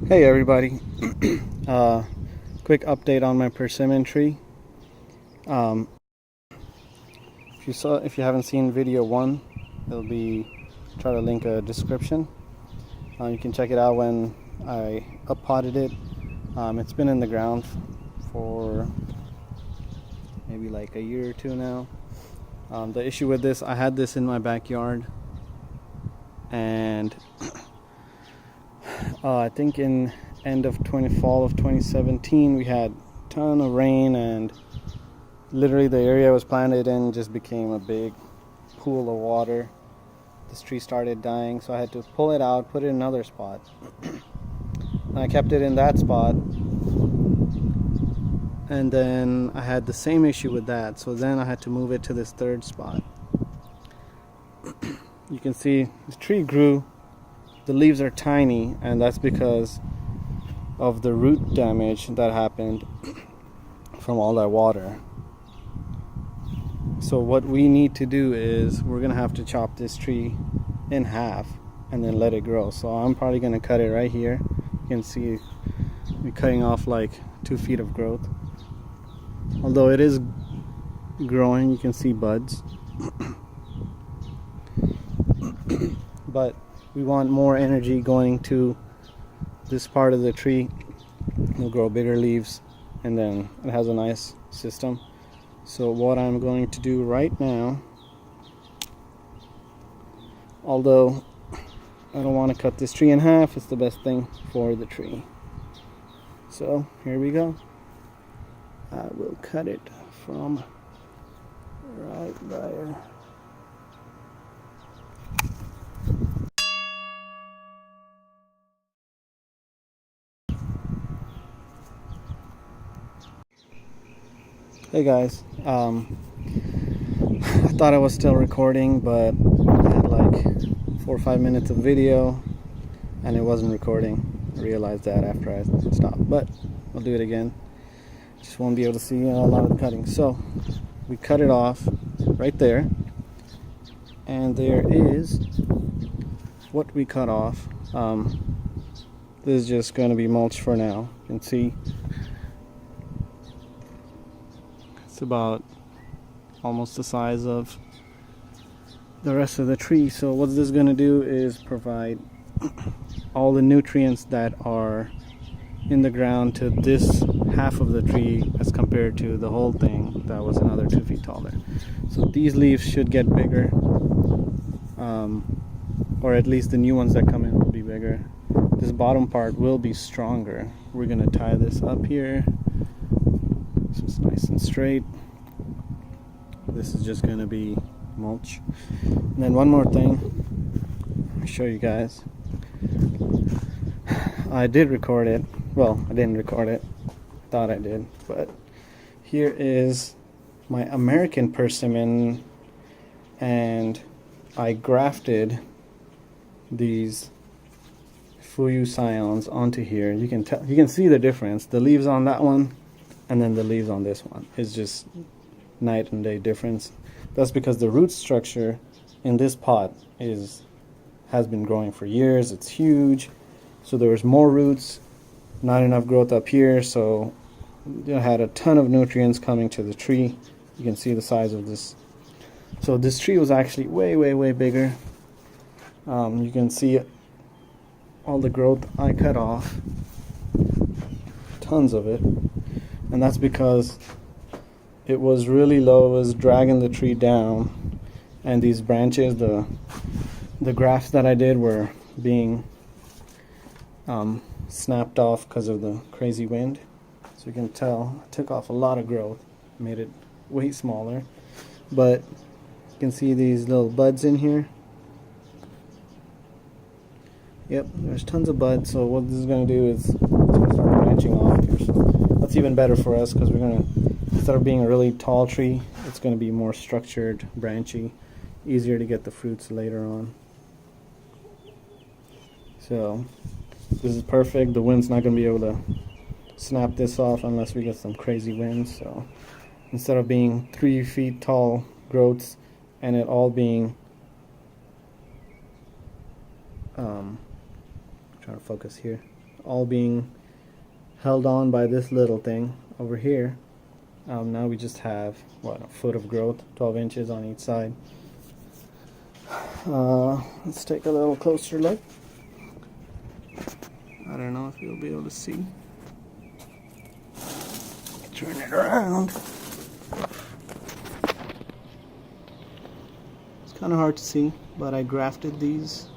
Hey everybody, quick update on my persimmon tree. Um, if you haven't seen video 1, it'll be, try to link a description. You can check it out when I uppotted it. It's been in the ground for maybe like a year or two now. The issue with this, I had this in my backyard, and I think in fall of 2017 we had a ton of rain, and literally the area I was planted in just became a big pool of water. This tree started dying, so I had to pull it out, put it in another spot. And I kept it in that spot, and then I had the same issue with that, so then I had to move it to this third spot. You can see the tree grew. The leaves are tiny, and that's because of the root damage that happened from all that water. So what we need to do is we're gonna have to chop this tree in half and then let it grow. So I'm probably gonna cut it right here. You can see we're cutting off like 2 feet of growth. Although it is growing, you can see buds. But we want more energy going to this part of the tree. It'll grow bigger leaves, and then it has a nice system. So what I'm going to do right now, although I don't want to cut this tree in half, it's the best thing for the tree. So here we go. I will cut it from right there. Hey guys, I thought I was still recording, but I had like 4 or 5 minutes of video and it wasn't recording. I realized that after I stopped, but I'll do it again. Just won't be able to see a lot of the cutting. So we cut it off right there, and there is what we cut off. This is just going to be mulch for now. You can see it's about almost the size of the rest of the tree. So what this is going to do is provide all the nutrients that are in the ground to this half of the tree as compared to the whole thing that was another 2 feet taller. So these leaves should get bigger, or at least the new ones that come in will be bigger. This bottom part will be stronger. We're going to tie this up here so it's nice and straight. This is just going to be mulch. And then one more thing, I'll show you guys. I did record it. Well, I didn't record it. I thought I did. But here is my American persimmon, and I grafted these Fuyu scions onto here. You can see the difference. The leaves on that one and then the leaves on this one is just night and day difference. That's because the root structure in this pot has been growing for years. It's huge, so there was more roots, not enough growth up here, so it had a ton of nutrients coming to the tree. You can see the size of this. So this tree was actually way bigger. You can see all the growth I cut off, tons of it. And that's because it was really low, it was dragging the tree down, and these branches, the grafts that I did were being snapped off because of the crazy wind. So you can tell I took off a lot of growth, made it way smaller. But you can see these little buds in here. Yep, there's tons of buds. So what this is going to do is it's going to start branching off here. So that's even better for us, because we're going to, instead of being a really tall tree, it's going to be more structured, branchy, easier to get the fruits later on. So this is perfect. The wind's not going to be able to snap this off unless we get some crazy winds. So instead of being 3 feet tall growths and it all being trying to focus here, all being held on by this little thing over here. Now we just have, what, a foot of growth, 12 inches on each side. Let's take a little closer look. I don't know if you'll be able to see. Turn it around. It's kind of hard to see, but I grafted these.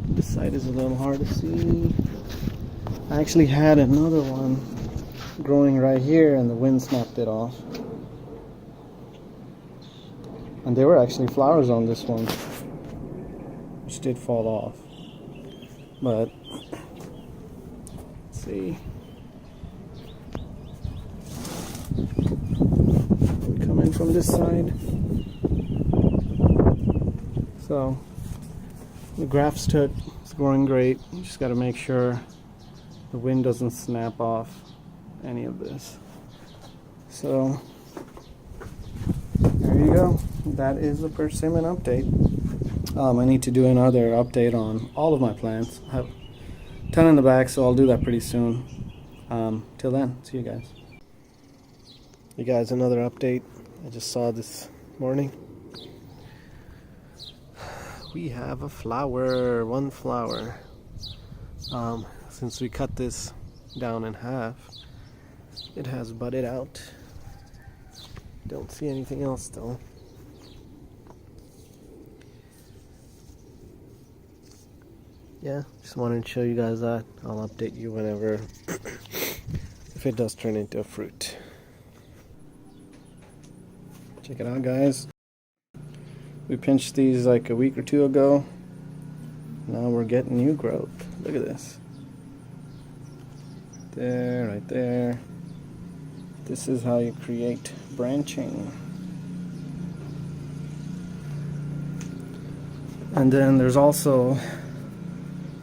This side is a little hard to see. I actually had another one growing right here and the wind snapped it off. And there were actually flowers on this one, which did fall off. But let's see. Coming from this side. So the grafts took. It's growing great. You just got to make sure the wind doesn't snap off any of this. So there you go. That is the persimmon update. I need to do another update on all of my plants. I have a ton in the back, so I'll do that pretty soon. Till then, see you guys. You guys, another update I just saw this morning. We have a flower, one flower. Since we cut this down in half, it has budded out. Don't see anything else though. Yeah, just wanted to show you guys that. I'll update you whenever if it does turn into a fruit. Check it out, guys. We pinched these like a week or two ago. Now we're getting new growth. Look at this. There, right there. This is how you create branching. And then there's also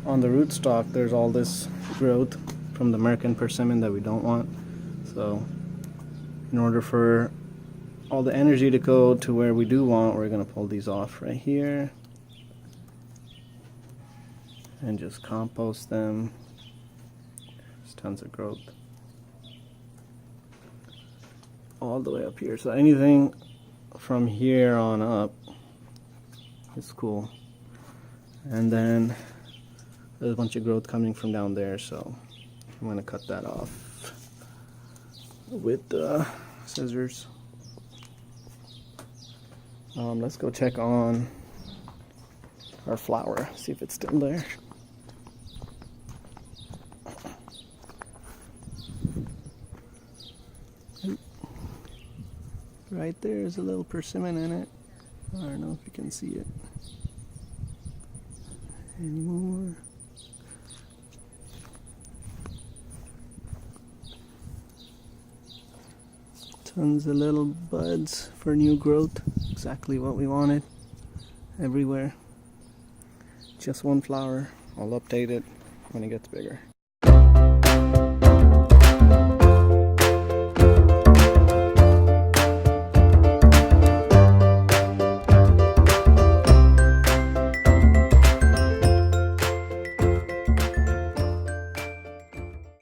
on the rootstock, there's all this growth from the American persimmon that we don't want. So in order for all the energy to go to where we do want, we're going to pull these off right here and just compost them. There's tons of growth all the way up here, so anything from here on up is cool. And then there's a bunch of growth coming from down there, so I'm going to cut that off with the scissors. Let's go check on our flower, see if it's still there. Right there is a little persimmon in it. I don't know if you can see it anymore. Tons of little buds for new growth. Exactly what we wanted. Everywhere. Just one flower. I'll update it when it gets bigger.